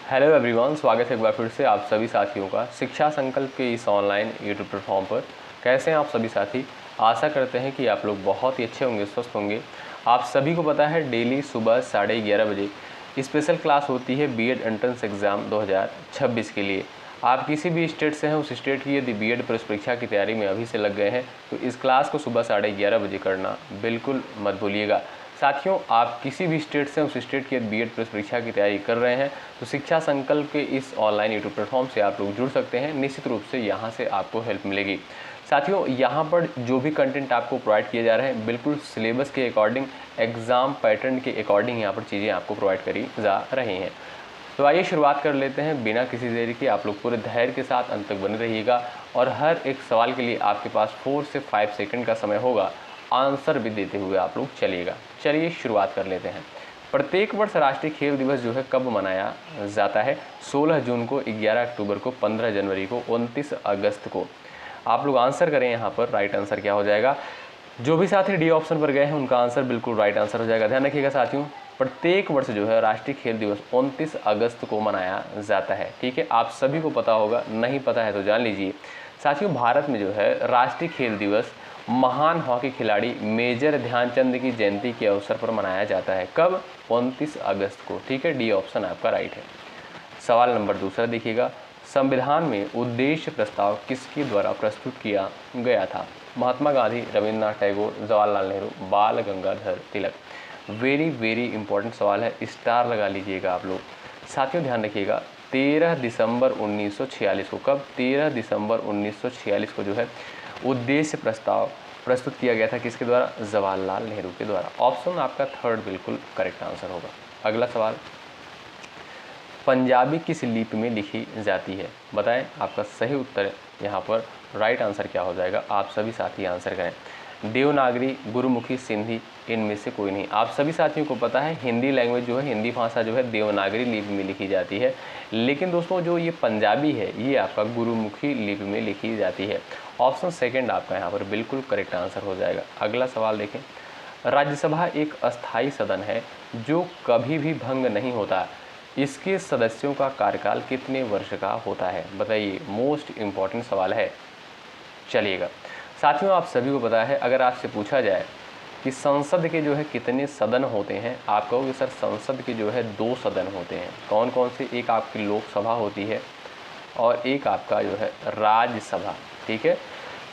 Hello everyone, स्वागत है एक बार फिर से आप सभी साथियों का शिक्षा संकल्प के इस ऑनलाइन यूट्यूब प्लेटफॉर्म पर। कैसे हैं आप सभी साथी? आशा करते हैं कि आप लोग बहुत ही अच्छे होंगे, स्वस्थ होंगे। आप सभी को पता है डेली सुबह 11:30 बजे स्पेशल क्लास होती है बीएड एंट्रेंस एग्ज़ाम 2026 के लिए। आप किसी भी स्टेट से हैं, उस स्टेट की यदि बीएड प्रवेश परीक्षा की तैयारी में अभी से लग गए हैं तो इस क्लास को सुबह 11:30 बजे करना बिल्कुल मत भूलिएगा। साथियों, आप किसी भी स्टेट से उस स्टेट की बीएड प्रवेश परीक्षा की तैयारी कर रहे हैं तो शिक्षा संकल्प के इस ऑनलाइन यूट्यूब प्लेटफॉर्म से आप लोग जुड़ सकते हैं। निश्चित रूप से यहाँ से आपको हेल्प मिलेगी। साथियों, यहाँ पर जो भी कंटेंट आपको प्रोवाइड किए जा रहे हैं बिल्कुल सिलेबस के अकॉर्डिंग, एग्ज़ाम पैटर्न के अकॉर्डिंग यहाँ पर चीज़ें आपको प्रोवाइड करी जा रही हैं। तो आइए शुरुआत कर लेते हैं बिना किसी देरी के। आप लोग पूरे धैर्य के साथ अंत तक बने रहिएगा और हर एक सवाल के लिए आपके पास 4 से 5 सेकंड का समय होगा। आंसर भी देते हुए आप लोग चलिएगा। चलिए शुरुआत कर लेते हैं। प्रत्येक वर्ष राष्ट्रीय खेल दिवस जो है कब मनाया जाता है? 16 जून को, 11 अक्टूबर को, 15 जनवरी को, 29 अगस्त को। आप लोग आंसर करें यहाँ पर। राइट आंसर क्या हो जाएगा? जो भी साथी डी ऑप्शन पर गए हैं उनका आंसर बिल्कुल राइट आंसर हो जाएगा। ध्यान रखिएगा साथियों, प्रत्येक वर्ष जो है राष्ट्रीय खेल दिवस 29 अगस्त को मनाया जाता है। ठीक है, आप सभी को पता होगा, नहीं पता है तो जान लीजिए। साथियों, भारत में जो है राष्ट्रीय खेल दिवस महान हॉकी खिलाड़ी मेजर ध्यानचंद की जयंती के अवसर पर मनाया जाता है। कब? 29 अगस्त को। ठीक है, डी ऑप्शन आपका राइट है। सवाल नंबर दूसरा देखिएगा। संविधान में उद्देश्य प्रस्ताव किसके द्वारा प्रस्तुत किया गया था? महात्मा गांधी, रविंद्रनाथ टैगोर, जवाहरलाल नेहरू, बाल गंगाधर तिलक। वेरी इंपॉर्टेंट सवाल है, स्टार लगा लीजिएगा आप लोग। साथियों ध्यान रखिएगा, 13 दिसंबर 1946 को, कब? 13 दिसंबर 1946 को जो है उद्देश्य प्रस्ताव प्रस्तुत किया गया था। किसके द्वारा? जवाहरलाल नेहरू के द्वारा। ऑप्शन आपका थर्ड बिल्कुल करेक्ट आंसर होगा। अगला सवाल, पंजाबी किस लिपि में लिखी जाती है? बताएं। आपका सही उत्तर यहाँ पर राइट आंसर क्या हो जाएगा? आप सभी साथी आंसर करें। देवनागरी, गुरुमुखी, सिंधी, इनमें से कोई नहीं। आप सभी साथियों को पता है हिंदी लैंग्वेज जो है, हिंदी भाषा जो है देवनागरी लिपि में लिखी जाती है। लेकिन दोस्तों जो ये पंजाबी है ये आपका गुरुमुखी लिपि में लिखी जाती है। ऑप्शन सेकंड आपका यहाँ पर बिल्कुल करेक्ट आंसर हो जाएगा। अगला सवाल देखें। राज्यसभा एक अस्थायी सदन है जो कभी भी भंग नहीं होता। इसके सदस्यों का कार्यकाल कितने वर्ष का होता है? बताइए, मोस्ट इम्पॉर्टेंट सवाल है। चलिएगा साथियों, आप सभी को पता है, अगर आपसे पूछा जाए कि संसद के जो है कितने सदन होते हैं, आप कहोगे सर संसद के जो है 2 सदन होते हैं। कौन कौन से? एक आपकी लोकसभा होती है और एक आपका जो है राज्यसभा। ठीक है,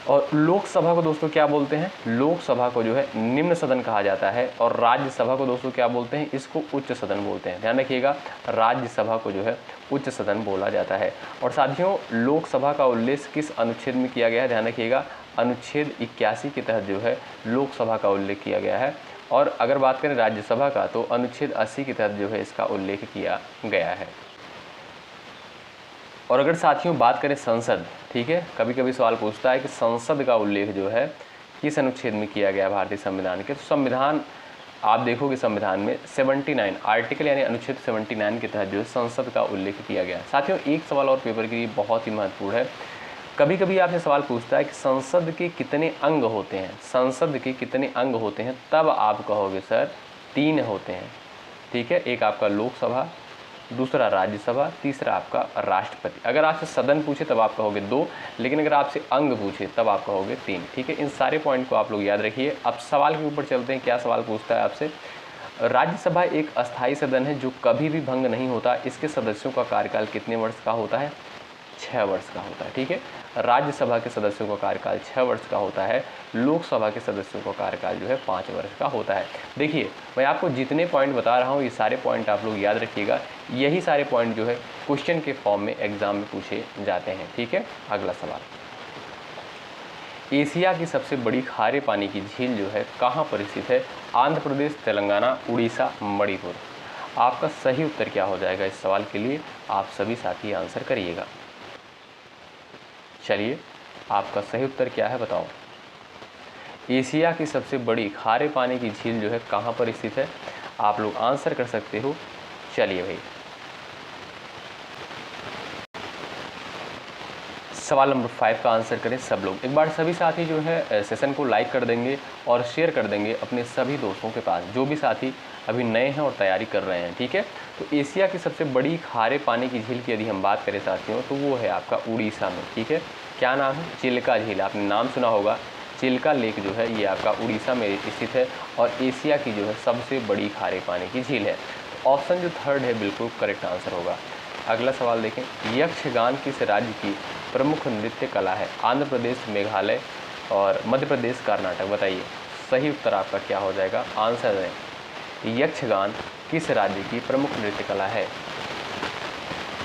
और लोकसभा को दोस्तों क्या बोलते हैं? लोकसभा को जो है निम्न सदन कहा जाता है और राज्यसभा को दोस्तों क्या बोलते हैं? इसको उच्च सदन बोलते हैं। ध्यान रखिएगा, राज्यसभा को जो है उच्च सदन बोला जाता है। और साथियों, लोकसभा का उल्लेख किस अनुच्छेद में किया गया है? ध्यान रखिएगा, अनुच्छेद 81 के तहत जो है लोकसभा का उल्लेख किया गया है। और अगर बात करें राज्यसभा का तो अनुच्छेद 80 के तहत जो है इसका उल्लेख किया गया है। और अगर साथियों बात करें संसद, ठीक है, कभी कभी सवाल पूछता है कि संसद का उल्लेख जो है किस अनुच्छेद में किया गया भारतीय संविधान के? तो संविधान आप देखोगे संविधान में 79 आर्टिकल यानी अनुच्छेद 79 के तहत जो है संसद का उल्लेख किया गया। साथियों एक सवाल और पेपर के लिए बहुत ही महत्वपूर्ण है। कभी कभी आपसे सवाल पूछता है कि संसद के कितने अंग होते हैं? संसद के कितने अंग होते हैं? तब आप कहोगे सर 3 होते हैं। ठीक है, एक आपका लोकसभा, दूसरा राज्यसभा, तीसरा आपका राष्ट्रपति। अगर आपसे सदन पूछे तब आप कहोगे 2, लेकिन अगर आपसे अंग पूछे तब आप कहोगे 3। ठीक है, इन सारे पॉइंट को आप लोग याद रखिए। अब सवाल के ऊपर चलते हैं। क्या सवाल पूछता है आपसे? राज्यसभा एक अस्थायी सदन है जो कभी भी भंग नहीं होता। इसके सदस्यों का कार्यकाल कितने वर्ष का होता है? 6 वर्ष का होता है। ठीक है, राज्यसभा के सदस्यों का कार्यकाल 6 वर्ष का होता है। लोकसभा के सदस्यों का कार्यकाल जो है 5 वर्ष का होता है। देखिए, मैं आपको जितने पॉइंट बता रहा हूँ ये सारे पॉइंट आप लोग याद रखिएगा। यही सारे पॉइंट जो है क्वेश्चन के फॉर्म में एग्जाम में पूछे जाते हैं। ठीक है, अगला सवाल, एशिया की सबसे बड़ी खारे पानी की झील जो है कहाँ पर स्थित है? आंध्र प्रदेश, तेलंगाना, उड़ीसा, मणिपुर। आपका सही उत्तर क्या हो जाएगा इस सवाल के लिए? आप सभी साथी आंसर करिएगा। चलिए, आपका सही उत्तर क्या है बताओ। एशिया की सबसे बड़ी खारे पानी की झील जो है कहाँ पर स्थित है? आप लोग आंसर कर सकते हो। चलिए भाई, सवाल नंबर 5 का आंसर करें सब लोग। एक बार सभी साथी जो है सेशन को लाइक कर देंगे और शेयर कर देंगे अपने सभी दोस्तों के पास, जो भी साथी अभी नए हैं और तैयारी कर रहे हैं, ठीक है। तो एशिया की सबसे बड़ी खारे पानी की झील की यदि हम बात करें साथियों, तो वो है आपका उड़ीसा में, ठीक है। क्या नाम है? चिल्का झील। आपने नाम सुना होगा, चिल्का लेक जो है ये आपका उड़ीसा में स्थित है और एशिया की जो है सबसे बड़ी खारे पानी की झील है। तो ऑप्शन जो थर्ड है बिल्कुल करेक्ट आंसर होगा। अगला सवाल देखें, यक्षगान किस राज्य की प्रमुख नृत्य कला है? आंध्र प्रदेश, मेघालय और मध्य प्रदेश, कर्नाटक। बताइए सही उत्तर आपका क्या हो जाएगा? आंसर है यक्षगान किस राज्य की प्रमुख नृत्य कला है?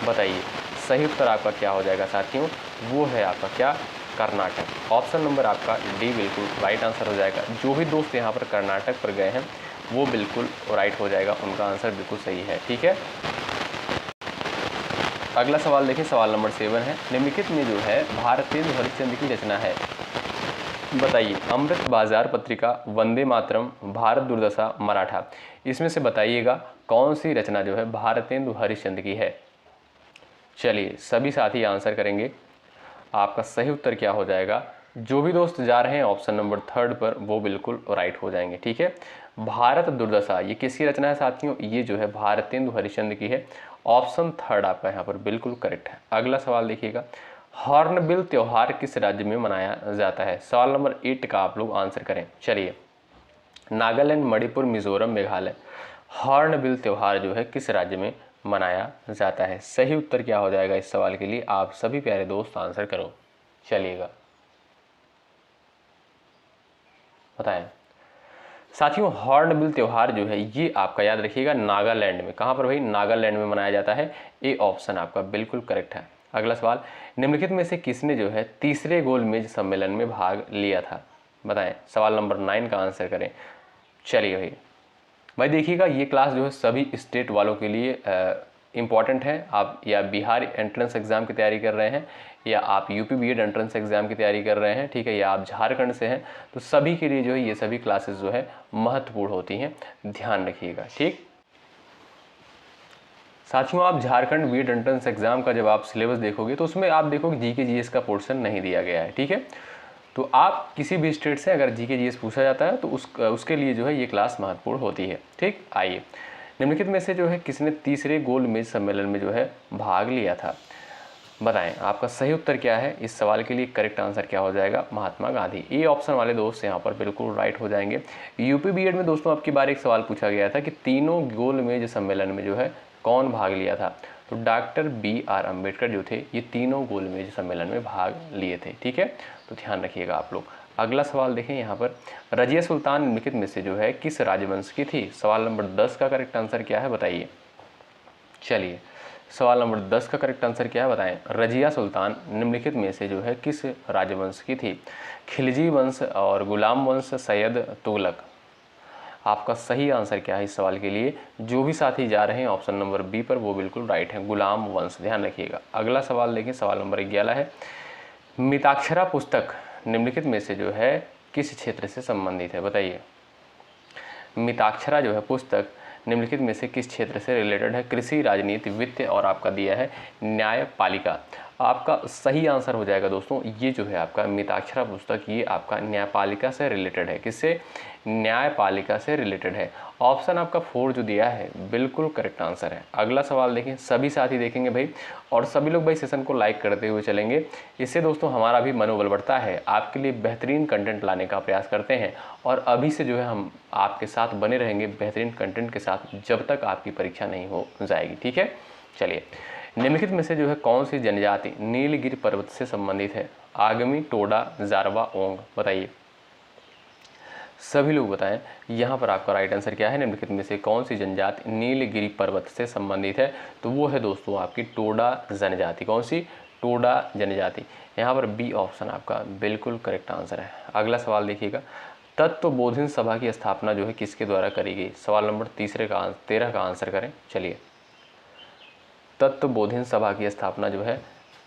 बताइए सही उत्तर आपका क्या हो जाएगा साथियों? वो है आपका क्या? कर्नाटक। ऑप्शन नंबर आपका डी बिल्कुल राइट आंसर हो जाएगा। जो भी दोस्त यहाँ पर कर्नाटक पर गए हैं वो बिल्कुल राइट हो जाएगा, उनका आंसर बिल्कुल सही है, ठीक है। अगला सवाल देखिए, सवाल नंबर 7 है, निम्नलिखित में जो है भारतेंदु हरिश्चंद्र की रचना है? बताइए अमृत बाजार पत्रिका, वंदे मातरम, भारत दुर्दशा, मराठा। इसमें से बताइएगा कौन सी रचना जो है भारतेंदु हरिश्चंद्र की है? चलिए सभी साथी आंसर करेंगे। आपका सही उत्तर क्या हो जाएगा? जो भी दोस्त जा रहे हैं ऑप्शन नंबर थर्ड पर वो बिल्कुल राइट हो जाएंगे, ठीक है। भारत दुर्दशा ये किसकी रचना है साथियों? ये जो है भारतेंदु हरिश्चंद्र की है। ऑप्शन थर्ड आपका यहाँ पर बिल्कुल करेक्ट है। अगला सवाल देखिएगा, हॉर्नबिल त्योहार किस राज्य में मनाया जाता है? सवाल नंबर 8 का आप लोग आंसर करें। चलिए, नागालैंड, मणिपुर, मिजोरम, मेघालय। हॉर्नबिल त्योहार जो है किस राज्य में मनाया जाता है? सही उत्तर क्या हो जाएगा इस सवाल के लिए? आप सभी प्यारे दोस्त आंसर करो, चलिएगा बताएं साथियों। हॉर्नबिल त्योहार जो है ये आपका याद रखिएगा नागालैंड में। कहाँ पर भाई? नागालैंड में मनाया जाता है। ए ऑप्शन आपका बिल्कुल करेक्ट है। अगला सवाल, निम्नलिखित में से किसने जो है तीसरे गोलमेज सम्मेलन में भाग लिया था? बताएं। सवाल नंबर 9 का आंसर करें। चलिए भाई देखिएगा, ये क्लास जो है सभी स्टेट वालों के लिए इम्पॉर्टेंट है। आप या बिहार एंट्रेंस एग्ज़ाम की तैयारी कर रहे हैं या आप यूपी बीएड एंट्रेंस एग्ज़ाम की तैयारी कर रहे हैं, ठीक है, या आप झारखंड से हैं, तो सभी के लिए जो है ये सभी क्लासेस जो है महत्वपूर्ण होती हैं, ध्यान रखिएगा, ठीक। साथियों आप झारखंड बीएड एंट्रेंस एग्ज़ाम का जब आप सिलेबस देखोगे तो उसमें आप देखोगे जीके जीएस का पोर्शन नहीं दिया गया है, ठीक है। तो आप किसी भी स्टेट से अगर जीके जीएस पूछा जाता है तो उसके लिए जो है ये क्लास महत्वपूर्ण होती है, ठीक। आइए, निम्नलिखित में से जो है किसने तीसरे गोलमेज सम्मेलन में जो है भाग लिया था? बताएं आपका सही उत्तर क्या है? इस सवाल के लिए करेक्ट आंसर क्या हो जाएगा? महात्मा गांधी। ए ऑप्शन वाले दोस्त यहाँ पर बिल्कुल राइट हो जाएंगे। यूपी बीएड में दोस्तों आपकी बार एक सवाल पूछा गया था कि तीनों गोलमेज सम्मेलन में जो है कौन भाग लिया था? तो डॉक्टर BR अम्बेडकर जो थे ये तीनों गोलमेज सम्मेलन में भाग लिए थे, ठीक है। तो ध्यान रखिएगा आप लोग। अगला सवाल देखें यहाँ पर, रजिया सुल्तान निम्नलिखित में से जो है किस राजवंश की थी? सवाल नंबर 10 का करेक्ट आंसर क्या है? बताइए। चलिए, सवाल नंबर 10 का करेक्ट आंसर क्या है? बताएं। रजिया सुल्तान निम्नलिखित में से जो है किस राजवंश की थी? खिलजी वंश और गुलाम वंश, सैयद, तुगलक। आपका सही आंसर क्या है इस सवाल के लिए? जो भी साथी जा रहे हैं ऑप्शन नंबर बी पर वो बिल्कुल राइट है, गुलाम वंश, ध्यान रखिएगा। अगला सवाल देखिए, सवाल नंबर 11 है, मिताक्षरा पुस्तक निम्नलिखित में से जो है किस क्षेत्र से संबंधित है? बताइए। मिताक्षरा जो है पुस्तक निम्नलिखित में से किस क्षेत्र से रिलेटेड है? कृषि, राजनीति, वित्त और आपका दिया है न्यायपालिका। आपका सही आंसर हो जाएगा दोस्तों, ये जो है आपका मिताक्षरा पुस्तक ये आपका न्यायपालिका से रिलेटेड है। किससे? न्यायपालिका से रिलेटेड है। ऑप्शन आपका 4 जो दिया है बिल्कुल करेक्ट आंसर है। अगला सवाल देखें, सभी साथी देखेंगे भाई और सभी लोग भाई सेशन को लाइक करते हुए चलेंगे। इससे दोस्तों हमारा भी मनोबल बढ़ता है, आपके लिए बेहतरीन कंटेंट लाने का प्रयास करते हैं और अभी से जो है हम आपके साथ बने रहेंगे बेहतरीन कंटेंट के साथ जब तक आपकी परीक्षा नहीं हो जाएगी, ठीक है। चलिए, निम्नलिखित में से जो है कौन सी जनजाति नीलगिरी पर्वत से संबंधित है? आगमी, टोडा, जारवा, ओंग। बताइए सभी लोग बताएं यहाँ पर आपका राइट आंसर क्या है? निम्नलिखित में से कौन सी जनजाति नीलगिरी पर्वत से संबंधित है? तो वो है दोस्तों आपकी टोडा जनजाति। कौन सी? टोडा जनजाति। यहाँ पर बी ऑप्शन आपका बिल्कुल करेक्ट आंसर है। अगला सवाल देखिएगा, तत्वबोधिनी सभा की स्थापना जो है किसके द्वारा करी गई? सवाल नंबर 13 का आंसर करें। चलिए, तत्वबोधिनी सभा की स्थापना जो है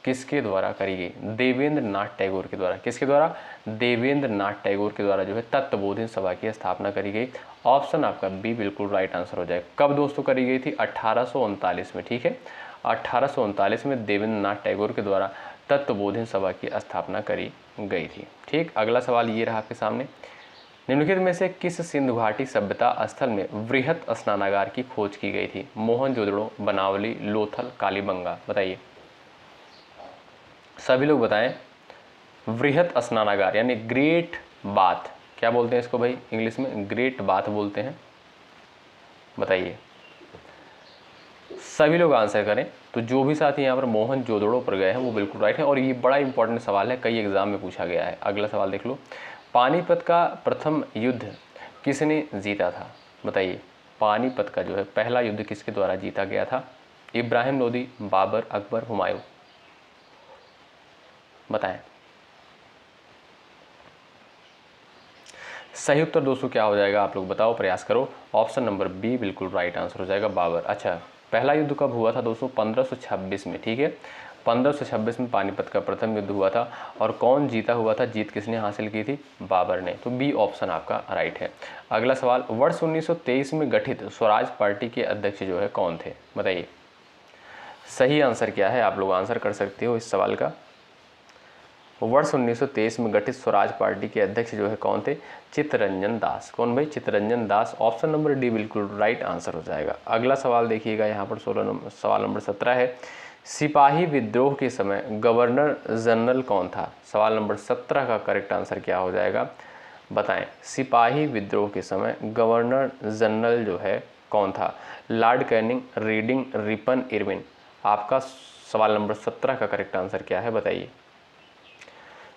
किसके द्वारा करी गई? देवेंद्र नाथ टैगोर के द्वारा। किसके द्वारा? देवेंद्र नाथ टैगोर के द्वारा जो है तत्वबोधिनी सभा की स्थापना करी गई। ऑप्शन आपका बी बिल्कुल राइट आंसर हो जाएगा। कब दोस्तों करी गई थी? 1839 में, ठीक है। 1839 में देवेंद्र नाथ टैगोर के द्वारा तत्वबोधिनी सभा की स्थापना करी गई थी। ठीक, अगला सवाल ये रहा आपके सामने, निम्नलिखित में से किस सिंधु घाटी सभ्यता स्थल में वृहत स्नानागार की खोज की गई थी? मोहनजोदड़ो, बनावली, लोथल, कालीबंगा। बताइए, सभी लोग बताएं। वृहत स्नानागार यानी ग्रेट बाथ, क्या बोलते हैं इसको भाई इंग्लिश में? ग्रेट बाथ बोलते हैं। बताइए, सभी लोग आंसर करें। तो जो भी साथी यहाँ पर मोहनजोदड़ो पर गए हैं वो बिल्कुल राइट है, और ये बड़ा इंपॉर्टेंट सवाल है, कई एग्जाम में पूछा गया है। अगला सवाल देख लो, पानीपत का प्रथम युद्ध किसने जीता था? बताइए, पानीपत का जो है पहला युद्ध किसके द्वारा जीता गया था? इब्राहिम लोदी, बाबर, अकबर, हुमायूं। बताएं। सही उत्तर दोस्तों क्या हो जाएगा, आप लोग बताओ, प्रयास करो। ऑप्शन नंबर बी बिल्कुल राइट आंसर हो जाएगा, बाबर। अच्छा, पहला युद्ध कब हुआ था दोस्तों? 1526 में। ठीक है, 1526 में पानीपत का प्रथम युद्ध हुआ था, और कौन जीता हुआ था? जीत किसने हासिल की थी? बाबर ने। तो बी ऑप्शन आपका राइट है। अगला सवाल, वर्ष 1923 में गठित स्वराज पार्टी के अध्यक्ष जो है कौन थे? बताइए, सही आंसर क्या है, आप लोग आंसर कर सकते हो इस सवाल का। वर्ष 1923 में गठित स्वराज पार्टी के अध्यक्ष जो है कौन थे? चित्तरंजन दास। कौन भाई? Chittaranjan Das. Option number D बिल्कुल राइट आंसर हो जाएगा। अगला सवाल देखिएगा, यहाँ पर सवाल नंबर 17 है, सिपाही विद्रोह के समय गवर्नर जनरल कौन था? सवाल नंबर 17 का करेक्ट आंसर क्या हो जाएगा, बताएं। सिपाही विद्रोह के समय गवर्नर जनरल जो है कौन था? Lord Canning, reading, Ripon, Irwin. आपका सवाल नंबर 17 का करेक्ट आंसर क्या है, बताइए।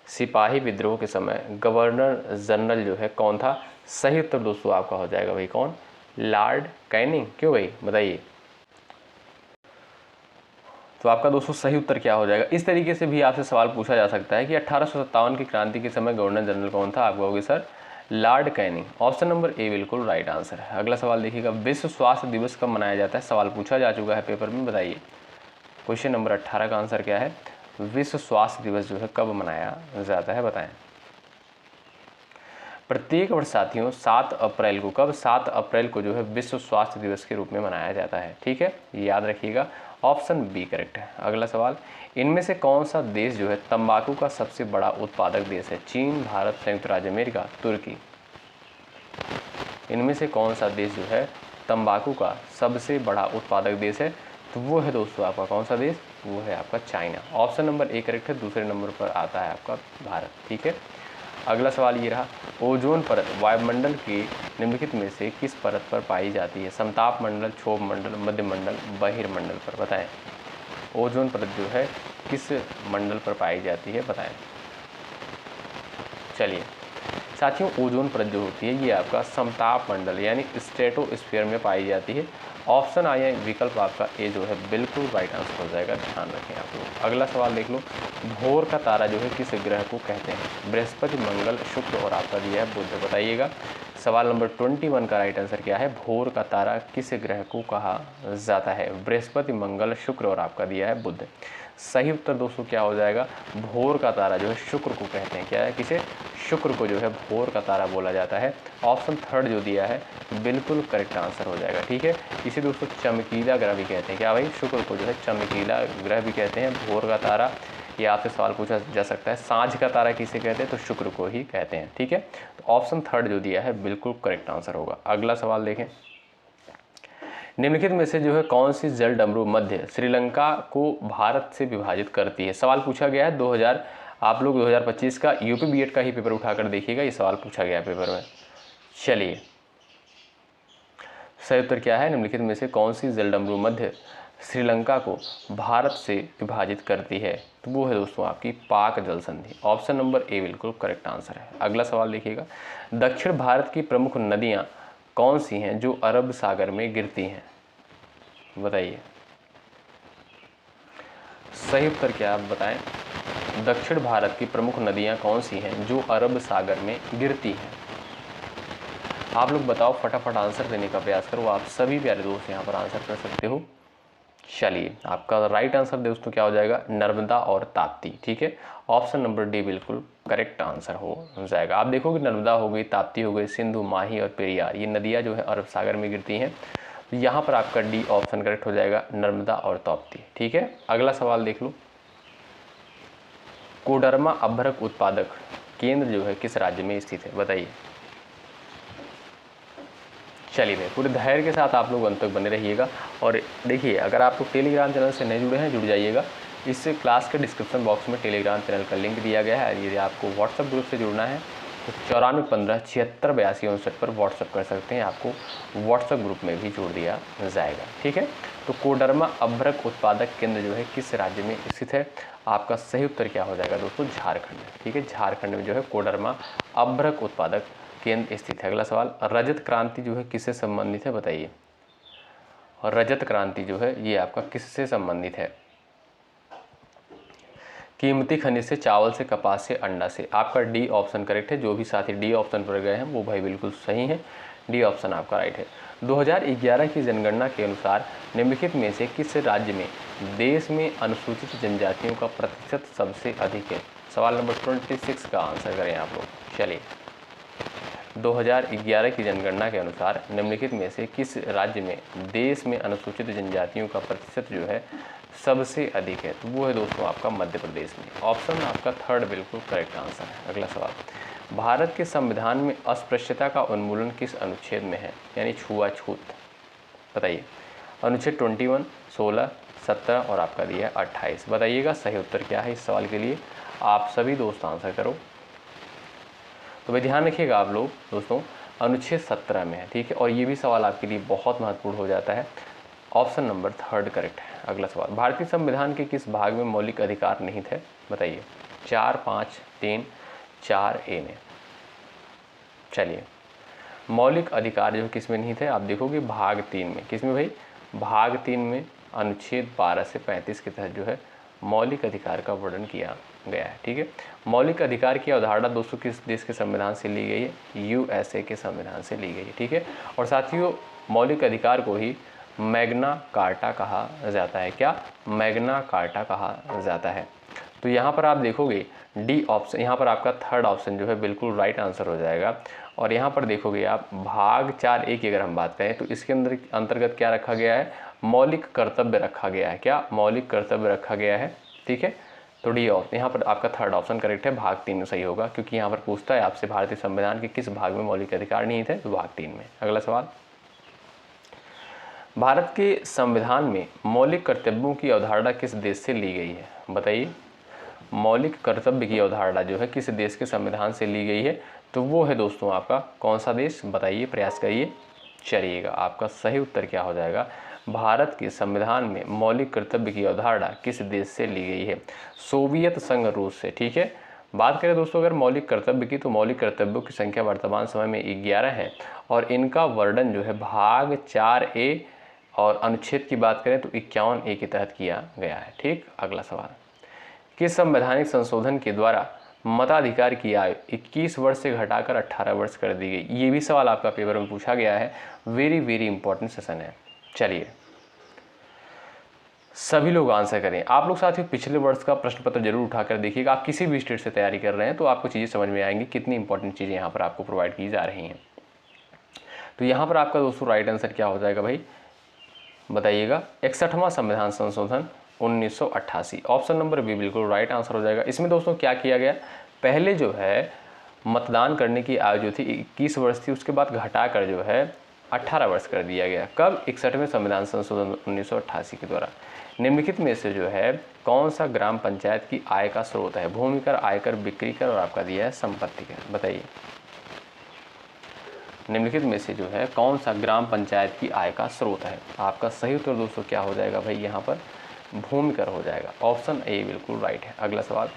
सिपाही विद्रोह के समय गवर्नर जनरल जो है कौन था? सही उत्तर दोस्तों आपका हो जाएगा भाई कौन? Lord Canning. क्यों भाई, बताइए। तो आपका दोस्तों सही उत्तर क्या हो जाएगा? इस तरीके से भी आपसे सवाल पूछा जा सकता है कि 1857 की क्रांति के समय गवर्नर जनरल कौन था? आप कहोगे sir Lord Canning. Option number A बिल्कुल राइट आंसर है। अगला सवाल देखिएगा, विश्व स्वास्थ्य दिवस कब मनाया जाता है? सवाल पूछा जा चुका है पेपर में, बताइए। क्वेश्चन नंबर 18 का आंसर क्या है? विश्व स्वास्थ्य दिवस जो है कब मनाया जाता है, बताएं। प्रत्येक वर्ष साथियों 7 अप्रैल को, कब? 7 अप्रैल को जो है विश्व स्वास्थ्य दिवस के रूप में मनाया जाता है। ठीक है, याद रखिएगा, ऑप्शन बी करेक्ट है। अगला सवाल, इनमें से कौन सा देश जो है तंबाकू का सबसे बड़ा उत्पादक देश है? चीन, भारत, संयुक्त राज्य अमेरिका, तुर्की। इनमें से कौन सा देश जो है तंबाकू का सबसे बड़ा उत्पादक देश है? तो वो है दोस्तों आपका कौन सा देश? वो है आपका China. Option number A correct है। दूसरे नंबर पर आता है आपका भारत। ठीक है, अगला सवाल ये रहा, ओजोन परत वायुमंडल के निम्नलिखित में से किस परत पर पाई जाती है? समताप मंडल, क्षोभ मंडल, मध्य मंडल, बहिर्मंडल पर। बताएं, ओजोन परत जो है किस मंडल पर पाई जाती है, बताएं। चलिए साथियों, ओजोन परत जो होती है ये आपका समताप मंडल यानी स्ट्रेटोस्फीयर में पाई जाती है। ऑप्शन आया विकल्प आपका ए जो है बिल्कुल राइट आंसर हो जाएगा, ध्यान रखें आप लोग। अगला सवाल देख लो, भोर का तारा जो है किस ग्रह को कहते हैं? बृहस्पति, मंगल, शुक्र और आपका दिया है बुध। बताइएगा, सवाल नंबर 21 का राइट आंसर क्या है? भोर का तारा किस ग्रह को कहा जाता है? बृहस्पति, मंगल, शुक्र और आपका दिया है बुध। सही उत्तर दोस्तों क्या हो जाएगा? भोर का तारा जो है शुक्र को कहते हैं। क्या है, किसे? शुक्र को जो है भोर का तारा बोला जाता है। ऑप्शन थर्ड जो दिया है बिल्कुल करेक्ट आंसर हो जाएगा। ठीक है, इसे दोस्तों चमकीला ग्रह भी कहते हैं। क्या भाई? शुक्र को जो है चमकीला ग्रह भी कहते हैं। भोर का तारा, ये आपसे सवाल पूछा जा सकता है, सांझ का तारा किसे कहते हैं? तो शुक्र को ही कहते हैं। ठीक है, तो ऑप्शन थर्ड जो दिया है बिल्कुल करेक्ट आंसर होगा। अगला सवाल देखें, निम्नलिखित में से जो है कौन सी जल डमरू मध्य श्रीलंका को भारत से विभाजित करती है? सवाल पूछा गया है 2000, आप लोग 2025 का यूपी बीएड का ही पेपर उठाकर देखिएगा, ये सवाल पूछा गया है पेपर में। चलिए, सही उत्तर क्या है? निम्नलिखित में से कौन सी जल डमरू मध्य श्रीलंका को भारत से विभाजित करती है? तो वो है दोस्तों आपकी पाक जल संधि। ऑप्शन नंबर ए बिल्कुल करेक्ट आंसर है। अगला सवाल देखिएगा, दक्षिण भारत की प्रमुख नदियां कौन सी हैं जो अरब सागर में गिरती हैं? बताइए, सही उत्तर क्या आप बताएं। दक्षिण भारत की प्रमुख नदियां कौन सी हैं जो अरब सागर में गिरती हैं? आप लोग बताओ, फटाफट आंसर देने का प्रयास करो। आप सभी प्यारे दोस्त यहाँ पर आंसर कर सकते हो। चलिए, आपका राइट आंसर दोस्तों क्या हो जाएगा? नर्मदा और ताप्ती। ठीक है, ऑप्शन नंबर डी बिल्कुल करेक्ट आंसर हो जाएगा। आप देखोगे नर्मदा हो गई, ताप्ती हो गई, सिंधु, माही और पेरियार, ये नदियाँ जो है अरब सागर में गिरती हैं। तो यहाँ पर आपका डी ऑप्शन करेक्ट हो जाएगा, नर्मदा और ताप्ती। ठीक है, अगला सवाल देख लो, कोडरमा अभ्रक उत्पादक केंद्र जो है किस राज्य में स्थित है, बताइए। चलिए भाई, पूरे धैर्य के साथ आप लोग अंत तक बने रहिएगा। और देखिए, अगर आप लोग टेलीग्राम चैनल से नहीं जुड़े हैं, जुड़ जाइएगा। इस क्लास के डिस्क्रिप्शन बॉक्स में टेलीग्राम चैनल का लिंक दिया गया है। यदि आपको व्हाट्सएप ग्रुप से जुड़ना है तो 9415768259 पर व्हाट्सएप कर सकते हैं, आपको व्हाट्सएप ग्रुप में भी जोड़ दिया जाएगा। ठीक है, तो कोडरमा अभ्रक उत्पादक केंद्र जो है किस राज्य में स्थित है? आपका सही उत्तर क्या हो जाएगा दोस्तों? झारखंड। ठीक है, झारखंड में जो है कोडरमा अभ्रक उत्पादक केंद्र स्थित है। अगला सवाल, रजत क्रांति जो है किससे संबंधित है, बताइए। और रजत क्रांति जो है ये आपका किससे संबंधित है? कीमती खनिज से, चावल से, कपास से, अंडा से। आपका डी ऑप्शन करेक्ट है। जो भी साथी डी ऑप्शन पर गए हैं वो भाई बिल्कुल सही है, डी ऑप्शन आपका राइट है। 2011 की जनगणना के अनुसार निम्नलिखित में से किस राज्य में देश में अनुसूचित जनजातियों का प्रतिशत सबसे अधिक है? सवाल नंबर 26 का आंसर करें आप लोग। चलिए, 2011 की जनगणना के अनुसार निम्नलिखित में से किस राज्य में देश में अनुसूचित जनजातियों का प्रतिशत जो है सबसे अधिक है? तो वो है दोस्तों आपका मध्य प्रदेश में। ऑप्शन आपका थर्ड बिल्कुल करेक्ट आंसर है। अगला सवाल, भारत के संविधान में अस्पृश्यता का उन्मूलन किस अनुच्छेद में है, यानी छुआछूत? बताइए। अनुच्छेद 21, 16, 17 और आपका दिया है 28। बताइएगा सही उत्तर क्या है इस सवाल के लिए। आप सभी दोस्त आंसर करो। तो भाई ध्यान रखिएगा आप लोग दोस्तों, अनुच्छेद 17 में है। ठीक है, और ये भी सवाल आपके लिए बहुत महत्वपूर्ण हो जाता है। ऑप्शन नंबर थर्ड करेक्ट है। अगला सवाल, भारतीय संविधान के किस भाग में मौलिक अधिकार निहित है? बताइए। 4, 5, 3, 4A में। चलिए, मौलिक अधिकार जो किस में निहित है? आप देखोगे भाग 3 में। किस में भाई? भाग 3 में अनुच्छेद 12 से 35 के तहत जो है मौलिक अधिकार का वर्णन किया गया है। ठीक है, मौलिक अधिकार की अवधारणा दोस्तों किस देश के संविधान से ली गई है? USA के संविधान से ली गई है। ठीक है, और साथियों मौलिक अधिकार को ही मैग्ना कार्टा कहा जाता है। क्या? मैग्ना कार्टा कहा जाता है। तो यहाँ पर आप देखोगे डी ऑप्शन, यहाँ पर आपका थर्ड ऑप्शन जो है बिल्कुल राइट आंसर हो जाएगा। और यहाँ पर देखोगे आप भाग 4A की अगर हम बात करें तो इसके अंदर अंतर्गत क्या रखा गया है? मौलिक कर्तव्य रखा गया है। क्या? मौलिक कर्तव्य रखा गया है। ठीक है, तो डी ऑप्शन यहाँ पर आपका थर्ड ऑप्शन करेक्ट है, भाग 3 में सही होगा, क्योंकि यहाँ पर पूछता है आपसे भारतीय संविधान के किस भाग में मौलिक अधिकार निहित है? तो भाग 3 में। अगला सवाल, भारत के संविधान में मौलिक कर्तव्यों की अवधारणा किस देश से ली गई है? बताइए। मौलिक कर्तव्य की अवधारणा जो है किस देश के संविधान से ली गई है? तो वो है दोस्तों आपका कौन सा देश? बताइए, प्रयास करिए। चलिएगा, आपका सही उत्तर क्या हो जाएगा? भारत के संविधान में मौलिक कर्तव्य की अवधारणा किस देश से ली गई है? सोवियत संघ रूस से। ठीक है, बात करें दोस्तों अगर मौलिक कर्तव्य की, तो मौलिक कर्तव्यों की संख्या वर्तमान समय में 11 है और इनका वर्णन जो है भाग 4A और अनुच्छेद की बात करें तो 51A के तहत किया गया है। ठीक, अगला सवाल, किस संवैधानिक संशोधन के द्वारा मताधिकार की आयु 21 वर्ष से घटाकर 18 वर्ष कर दी गई? ये भी सवाल आपका पेपर में पूछा गया है। वेरी इंपॉर्टेंट सेशन है। चलिए, सभी लोग आंसर करें। आप लोग साथियों पिछले वर्ष का प्रश्न पत्र जरूर उठाकर देखिएगा। आप किसी भी स्टेट से तैयारी कर रहे हैं तो आपको चीज़ें समझ में आएंगी, कितनी इंपॉर्टेंट चीज़ें यहाँ पर आपको प्रोवाइड की जा रही हैं। तो यहाँ पर आपका दोस्तों राइट आंसर क्या हो जाएगा भाई? बताइएगा। 61वां संविधान संशोधन 1988। ऑप्शन नंबर बी बिल्कुल राइट आंसर हो जाएगा। इसमें दोस्तों क्या किया गया? पहले जो है मतदान करने की आयु जो थी 21 वर्ष थी, उसके बाद घटाकर जो है 18 वर्ष कर दिया गया। कब? 61वें संविधान संशोधन 1988 के द्वारा। निम्नलिखित में से जो है कौन सा ग्राम पंचायत की आय का स्रोत है? भूमि कर, आयकर, बिक्री कर और आपका दिया है संपत्ति कर। बताइए, निम्नलिखित में से जो है कौन सा ग्राम पंचायत की आय का स्रोत है? आपका सही उत्तर दोस्तों क्या हो जाएगा भाई? यहाँ पर भूमि कर हो जाएगा। ऑप्शन ए बिल्कुल राइट है। अगला सवाल,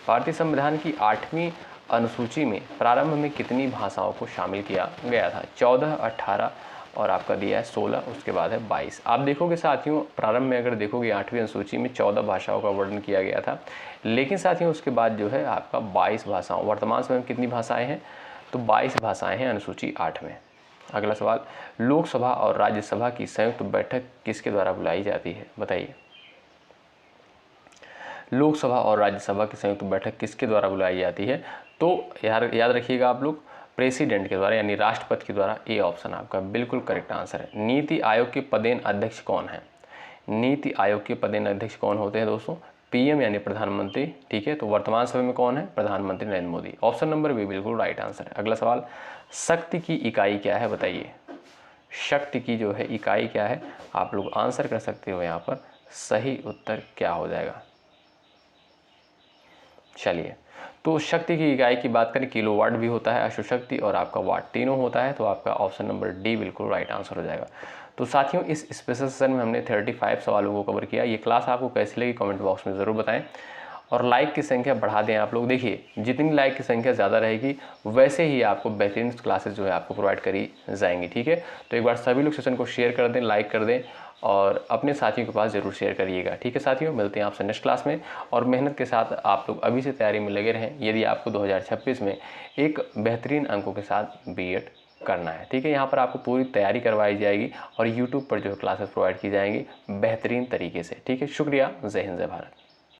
भारतीय संविधान की 8वीं अनुसूची में प्रारंभ में कितनी भाषाओं को शामिल किया गया था? 14, 18 और आपका दिया है 16, उसके बाद है 22। आप देखोगे साथियों प्रारंभ में अगर देखोगे 8वीं अनुसूची में 14 भाषाओं का वर्णन किया गया था, लेकिन साथियों उसके बाद जो है आपका 22 भाषाओं, वर्तमान समय में कितनी भाषाएं हैं? तो 22 भाषाएं हैं अनुसूची 8 में। अगला सवाल, लोकसभा और राज्यसभा की संयुक्त बैठक किसके द्वारा बुलाई जाती है? बताइए। लोकसभा और राज्यसभा की संयुक्त बैठक किसके द्वारा बुलाई जाती है? तो याद रखिएगा आप लोग, प्रेसिडेंट के द्वारा यानी राष्ट्रपति के द्वारा। ए ऑप्शन आपका बिल्कुल करेक्ट आंसर है। नीति आयोग के पदेन अध्यक्ष कौन है? नीति आयोग के पदेन अध्यक्ष कौन होते हैं दोस्तों? पीएम यानी प्रधानमंत्री, ठीक है। तो वर्तमान समय में कौन है? प्रधानमंत्री Narendra Modi. Option number B बिल्कुल राइट आंसर है। अगला सवाल, शक्ति की इकाई क्या है बताइए। शक्ति की जो है इकाई क्या है, आप लोग आंसर कर सकते हो यहाँ पर। सही उत्तर क्या हो जाएगा? चलिए, तो शक्ति की इकाई की बात करें, किलोवाट भी होता है, अश्वशक्ति और आपका वाट, तीनों होता है। तो आपका ऑप्शन नंबर डी बिल्कुल राइट आंसर हो जाएगा। तो साथियों, इस स्पेशल सेशन में हमने 35 सवालों को कवर किया। ये क्लास आपको कैसी लगी कमेंट बॉक्स में ज़रूर बताएं और लाइक की संख्या बढ़ा दें आप लोग। देखिए, जितनी लाइक की संख्या ज़्यादा रहेगी वैसे ही आपको बेहतरीन क्लासेस जो है आपको प्रोवाइड करी जाएंगी, ठीक है। तो एक बार सभी लोग सेशन को शेयर कर दें, लाइक कर दें और अपने साथियों के पास ज़रूर शेयर करिएगा, ठीक है साथियों। मिलते हैं आपसे नेक्स्ट क्लास में और मेहनत के साथ आप लोग अभी से तैयारी में लगे रहें यदि आपको 2026 में एक बेहतरीन अंकों के साथ बीएड करना है, ठीक है। यहाँ पर आपको पूरी तैयारी करवाई जाएगी और यूट्यूब पर जो क्लासेस प्रोवाइड की जाएंगी बेहतरीन तरीके से, ठीक है। शुक्रिया। जय हिंद, जय भारत।